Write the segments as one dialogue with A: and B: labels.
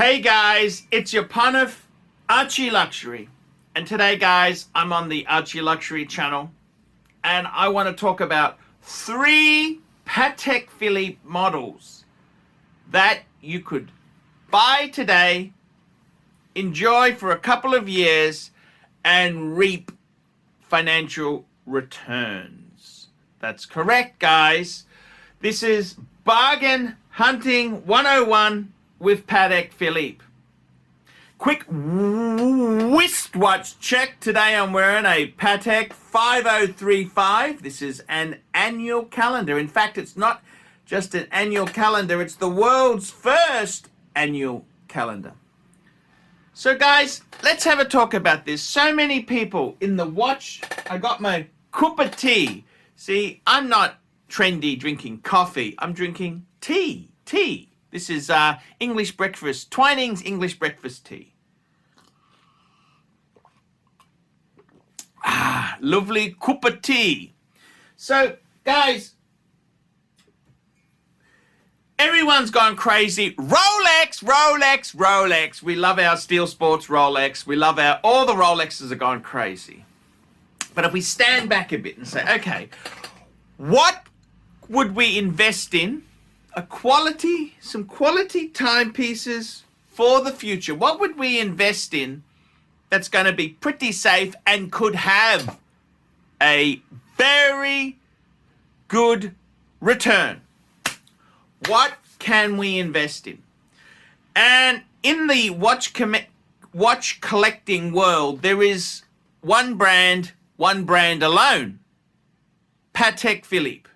A: Hey guys, it's your Punif, ArchieLuxury. And today guys, I'm on the ArchieLuxury channel and I want to talk about 3 Patek Philippe models that you could buy today, enjoy for a couple of years and reap financial returns. That's correct guys. This is Bargain Hunting 101 with Patek Philippe. Quick wristwatch check. Today I'm wearing a Patek 5035. This is an annual calendar. In fact, it's not just an annual calendar, it's the world's first annual calendar. So guys, let's have a talk about this. So many people in the watch, I got my cup of tea. See, I'm not trendy drinking coffee, I'm drinking tea. This is English breakfast, Twinings English breakfast tea. Lovely cup of tea. So, guys, everyone's gone crazy. Rolex, Rolex, Rolex. We love our Steel Sports Rolex. We love all the Rolexes are gone crazy. But if we stand back a bit and say, okay, what would we invest in? Some quality timepieces for the future. What would we invest in that's going to be pretty safe and could have a very good return? What can we invest in? And in the watch collecting world, there is one brand alone, Patek Philippe.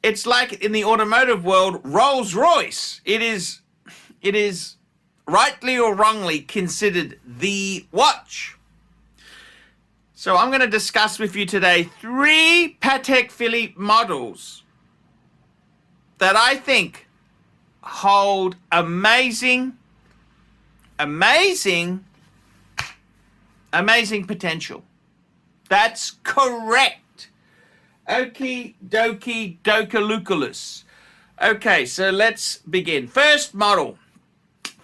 A: It's like in the automotive world, Rolls-Royce. It is rightly or wrongly considered the watch. So I'm going to discuss with you today 3 Patek Philippe models that I think hold amazing potential. That's correct. Okie dokie dokalukalus. Okay, so let's begin. First model.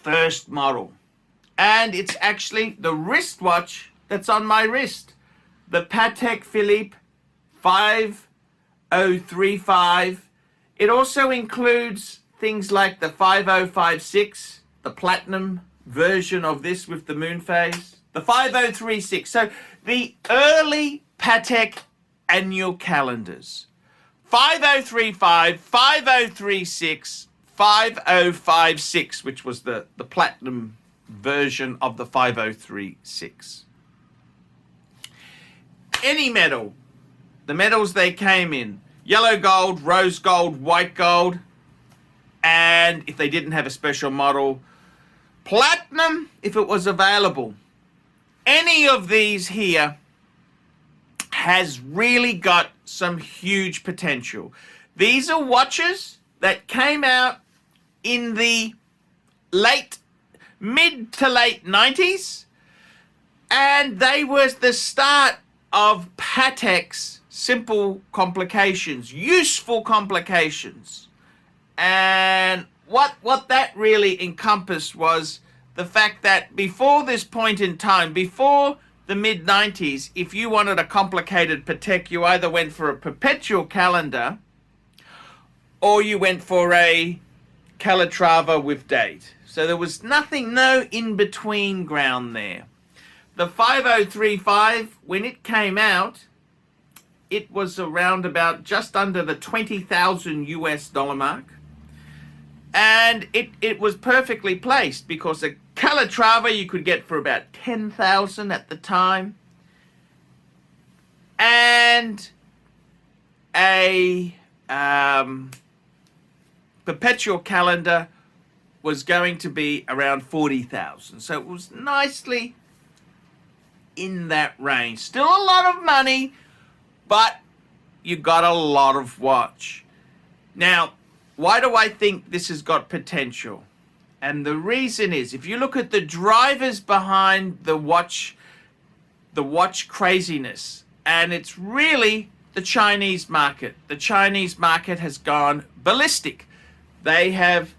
A: And it's actually the wristwatch that's on my wrist. The Patek Philippe 5035. It also includes things like the 5056, the platinum version of this with the moon phase, the 5036. So the early Patek annual calendars. 5035, 5036, 5056, which was the platinum version of the 5036. Any metal, the metals they came in, yellow gold, rose gold, white gold, and if they didn't have a special model, platinum if it was available. Any of these here has really got some huge potential. These are watches that came out in the mid to late 90s, and they were the start of Patek's simple complications, useful complications. And what that really encompassed was the fact that before this point in time, before the mid-90s, if you wanted a complicated Patek, you either went for a perpetual calendar or you went for a Calatrava with date. So there was no in-between ground there. The 5035, when it came out, it was around about just under the $20,000 US mark. And it was perfectly placed because a Calatrava you could get for about $10,000 at the time. And a perpetual calendar was going to be around $40,000. So it was nicely in that range. Still a lot of money, but you got a lot of watch. Now, why do I think this has got potential? And the reason is, if you look at the drivers behind the watch craziness, and it's really the Chinese market. The Chinese market has gone ballistic. They have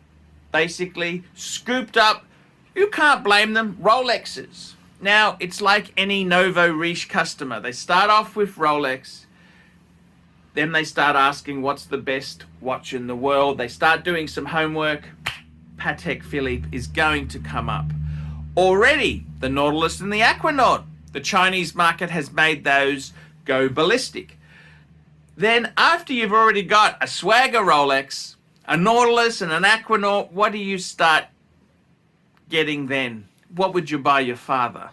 A: basically scooped up, you can't blame them, Rolexes. Now, it's like any nouveau riche customer. They start off with Rolex, then they start asking what's the best watch in the world. They start doing some homework. Patek Philippe is going to come up. Already, the Nautilus and the Aquanaut. The Chinese market has made those go ballistic. Then after you've already got a Swagger Rolex, a Nautilus and an Aquanaut, what do you start getting then? What would you buy your father?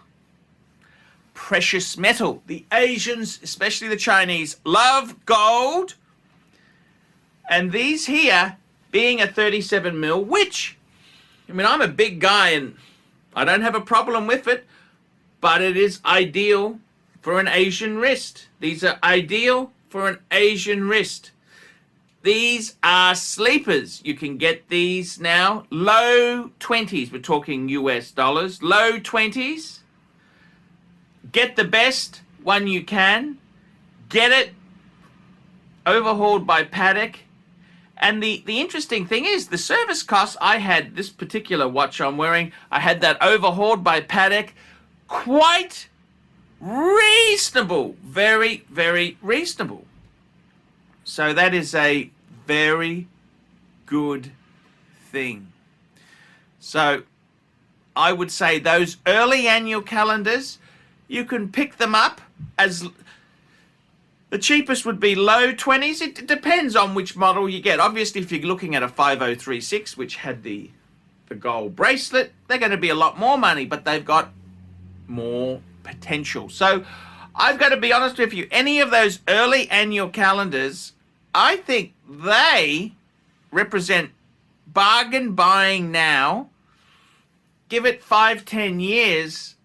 A: Precious metal. The Asians, especially the Chinese, love gold. And these here, being a 37 mil, which, I mean, I'm a big guy and I don't have a problem with it, but it is ideal for an Asian wrist. These are ideal for an Asian wrist. These are sleepers. You can get these now, low 20s. We're talking US dollars, low 20s. Get the best one you can. Get it overhauled by Patek. And the interesting thing is, the service costs, I had this particular watch I'm wearing, I had that overhauled by Patek, quite reasonable. Very, very reasonable. So that is a very good thing. So I would say those early annual calendars, you can pick them up as the cheapest would be low 20s. It depends on which model you get. Obviously, if you're looking at a 5036, which had the gold bracelet, they're going to be a lot more money, but they've got more potential. So I've got to be honest with you, any of those early annual calendars, I think they represent bargain buying now. Give it 5-10 years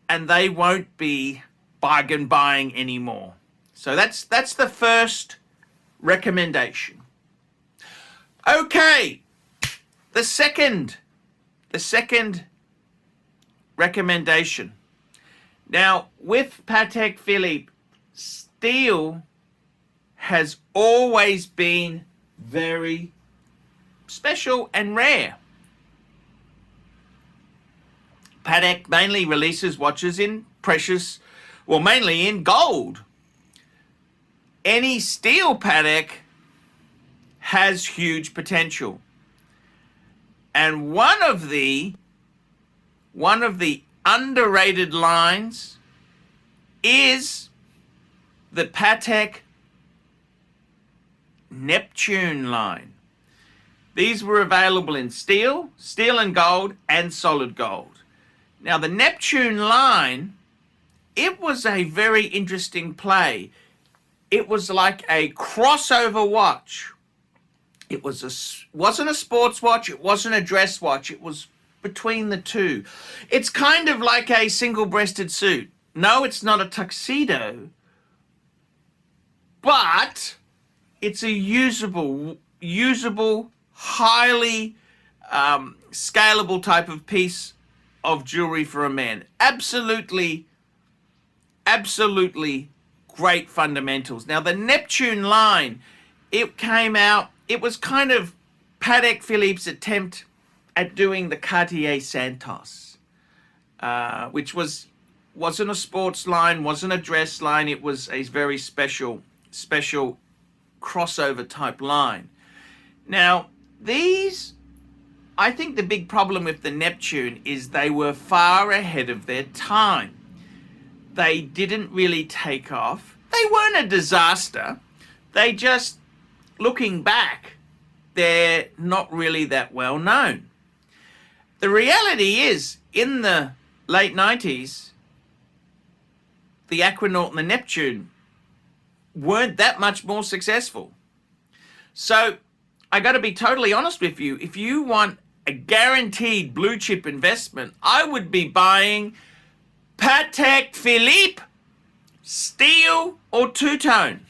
A: and they won't be bargain buying anymore. So that's the first recommendation. Okay, the second recommendation. Now, with Patek Philippe, steel has always been very special and rare. Patek mainly releases watches in precious, well, mainly in gold. Any steel Patek has huge potential. And one of the underrated lines is the Patek Neptune line. These were available in steel and gold, and solid gold. Now, the Neptune line, it was a very interesting play. It was like a crossover watch. It wasn't a sports watch, it wasn't a dress watch, it was between the two. It's kind of like a single-breasted suit. No, it's not a tuxedo, but it's a usable, highly scalable type of piece of jewelry for a man. Absolutely great fundamentals. Now, the Neptune line, it came out, it was kind of Patek Philippe's attempt at doing the Cartier Santos, which wasn't a sports line, wasn't a dress line, it was a very special crossover type line. Now, these, I think the big problem with the Neptune is they were far ahead of their time. They didn't really take off. They weren't a disaster. They just, looking back, they're not really that well known. The reality is, in the late 90s, the Aquanaut and the Neptune weren't that much more successful. So I got to be totally honest with you. If you want a guaranteed blue chip investment, I would be buying Patek Philippe, steel or two-tone.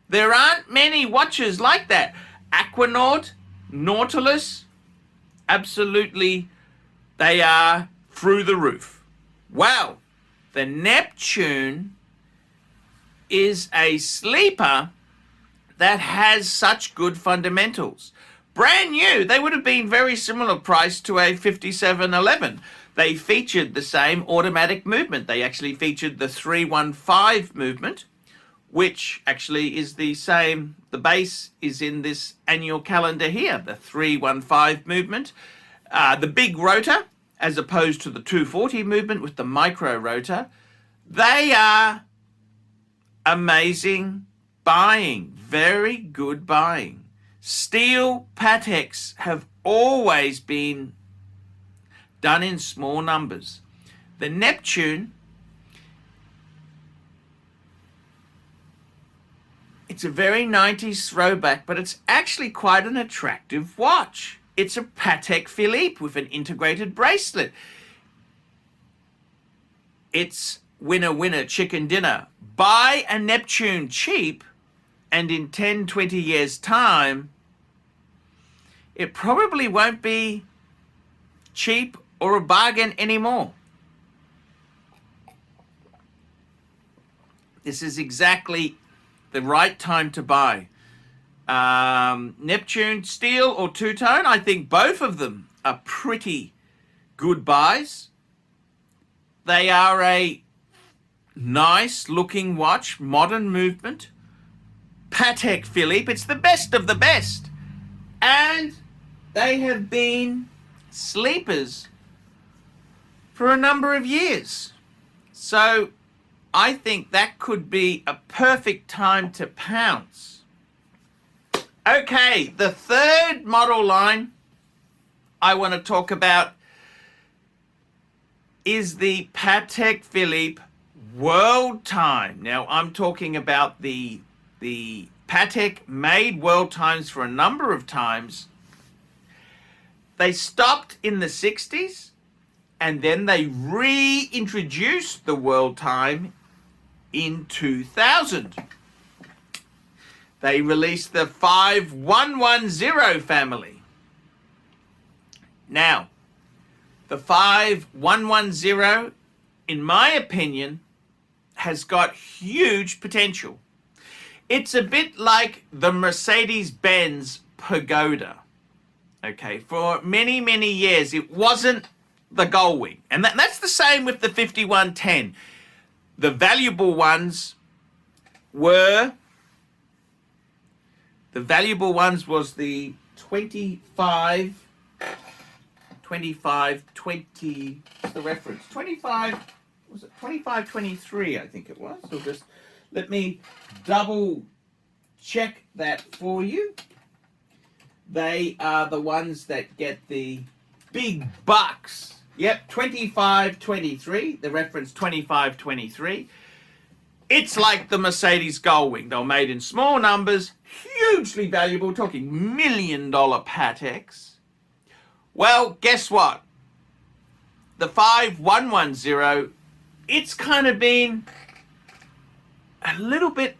A: There aren't many watches like that. Aquanaut, Nautilus, absolutely, they are through the roof. Wow, the Neptune is a sleeper that has such good fundamentals. brand new, they would have been very similar price to a 5711. They featured the same automatic movement. They actually featured the 315 movement, which actually is the same. The base is in this annual calendar here, the 315 movement. The big rotor, as opposed to the 240 movement with the micro rotor. They are amazing buying, very good buying. Steel Pateks have always been done in small numbers. The Neptune, it's a very 90s throwback, but it's actually quite an attractive watch. It's a Patek Philippe with an integrated bracelet. It's winner, winner, chicken dinner. Buy a Neptune cheap, and in 10, 20 years' time, it probably won't be cheap or a bargain anymore. This is exactly the right time to buy. Neptune steel or two-tone, I think both of them are pretty good buys. They are a nice looking watch, modern movement. Patek Philippe, it's the best of the best. And they have been sleepers for a number of years. So I think that could be a perfect time to pounce. Okay, the third model line I want to talk about is the Patek Philippe World Time. Now, I'm talking about the Patek made World Times for a number of times. They stopped in the 60s, and then they reintroduced the World Time in 2000. They released the 5110 family. Now, the 5110, in my opinion, has got huge potential. It's a bit like the Mercedes-Benz Pagoda. Okay, for many, many years, it wasn't the gull wing. And that's the same with the 5110. The valuable ones was the 25, what's the reference? 25, was it 2523, I think it was. So just let me double check that for you. They are the ones that get the big bucks. Yep, 2523, the reference 2523. It's like the Mercedes Gullwing. They were made in small numbers, hugely valuable, talking $1 million Pateks. Well, guess what? The 5110, it's kind of been a little bit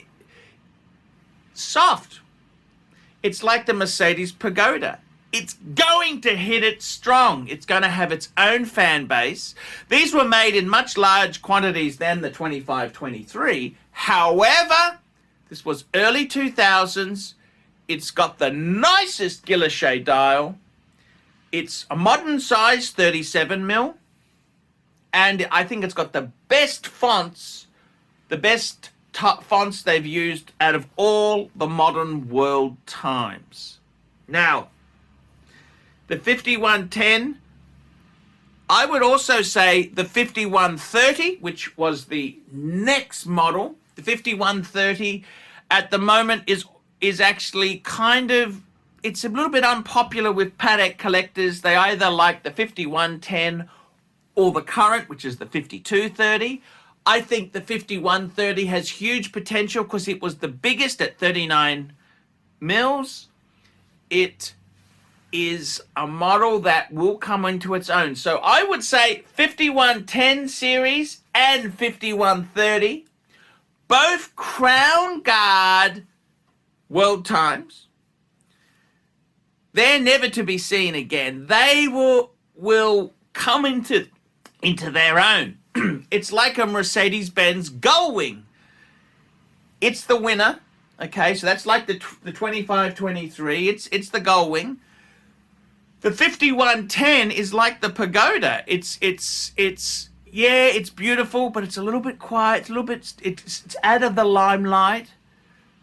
A: soft. It's like the Mercedes Pagoda. It's going to hit it strong. It's going to have its own fan base. These were made in much large quantities than the 2523. However, this was early 2000s. It's got the nicest Guilloche dial. It's a modern size 37mm. And I think it's got the best fonts, the best fonts they've used out of all the modern World Times. Now, the 5110, I would also say the 5130, which was the next model. The 5130 at the moment is actually kind of, it's a little bit unpopular with Patek collectors. They either like the 5110 or the current, which is the 5230. I think the 5130 has huge potential because it was the biggest at 39 mils. It is a model that will come into its own. So I would say 5110 series and 5130, both Crown Guard World Times. They're never to be seen again. They will come into their own. It's like a Mercedes-Benz Gullwing. It's the winner. Okay, so that's like the 2523. It's the Gullwing. The 5110 is like the pagoda. It's yeah, it's beautiful, but it's a little bit quiet. It's a little bit, it's out of the limelight.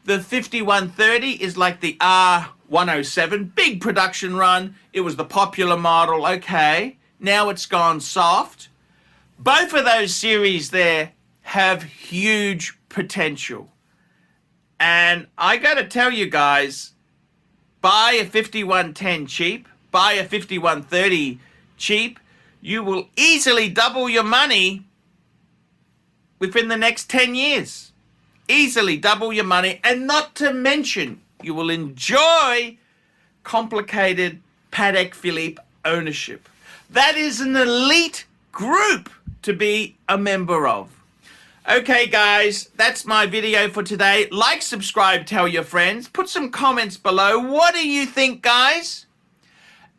A: The 5130 is like the R107, big production run. It was the popular model. Okay, now it's gone soft. Both of those series there have huge potential. And I got to tell you guys, buy a 5110 cheap, buy a 5130 cheap. You will easily double your money within the next 10 years. Easily double your money, and not to mention, you will enjoy complicated Patek Philippe ownership. That is an elite group to be a member of. Okay, guys, that's my video for today. Like, subscribe, tell your friends. Put some comments below. What do you think, guys?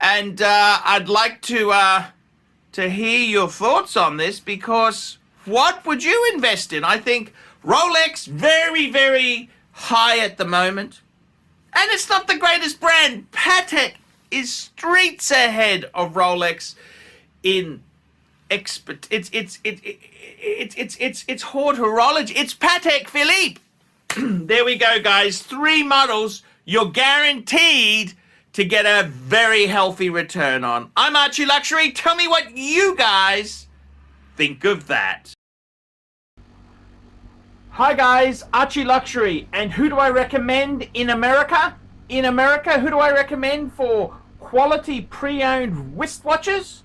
A: And I'd like to hear your thoughts on this, because what would you invest in? I think Rolex, very, very high at the moment. And it's not the greatest brand. Patek is streets ahead of Rolex in expert. It's horology. It's Patek Philippe. There we go, guys. 3 models you're guaranteed to get a very healthy return on. I'm ArchieLuxury. Tell me what you guys think of that. Hi guys, ArchieLuxury. And who do I recommend in America? In America, who do I recommend for quality pre-owned wristwatches?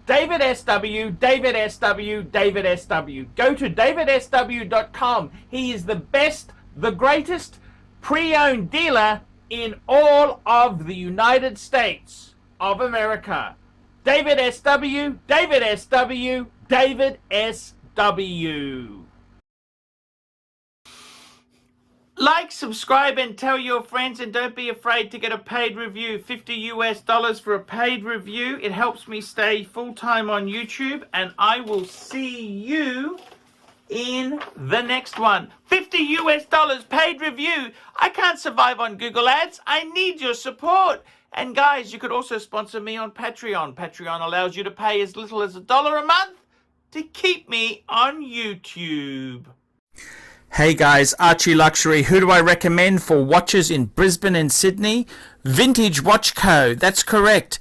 A: David SW, David SW, David SW. Go to davidsw.com. He is the best, the greatest pre-owned dealer in all of the United States of America. David SW, David SW, David SW. Like, subscribe, and tell your friends, and don't be afraid to get a paid review. $50 for a paid review. It helps me stay full-time on YouTube, and I will see you in the next one. $50 paid review. I can't survive on Google Ads. I need your support. And guys, you could also sponsor me on Patreon. Patreon allows you to pay as little as $1 a month to keep me on YouTube. Hey guys, ArchieLuxury. Who do I recommend for watches in Brisbane and Sydney? Vintage Watch Co. That's correct.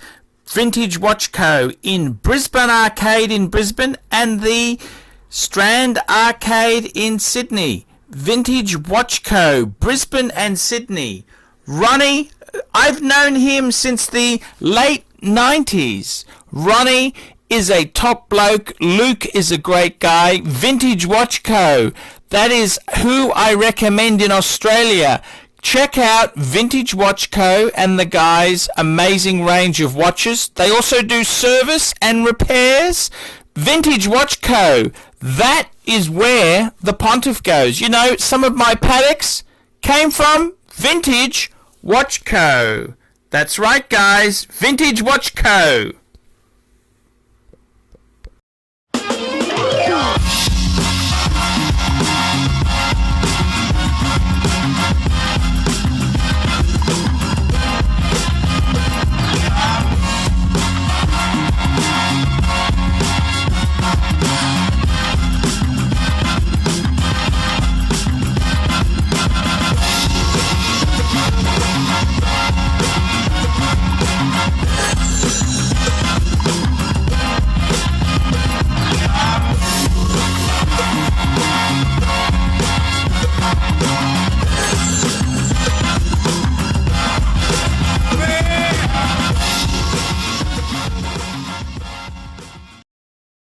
A: Vintage Watch Co. in Brisbane Arcade in Brisbane and the Strand Arcade in Sydney. Vintage Watch Co. Brisbane and Sydney. Ronnie, I've known him since the late 90s. Ronnie is a top bloke. Luke is a great guy. Vintage Watch Co. That is who I recommend in Australia. Check out Vintage Watch Co. and the guys' amazing range of watches. They also do service and repairs. Vintage Watch Co. That is where the Pontiff goes. You know, some of my Pateks came from Vintage Watch Co. That's right, guys. Vintage Watch Co.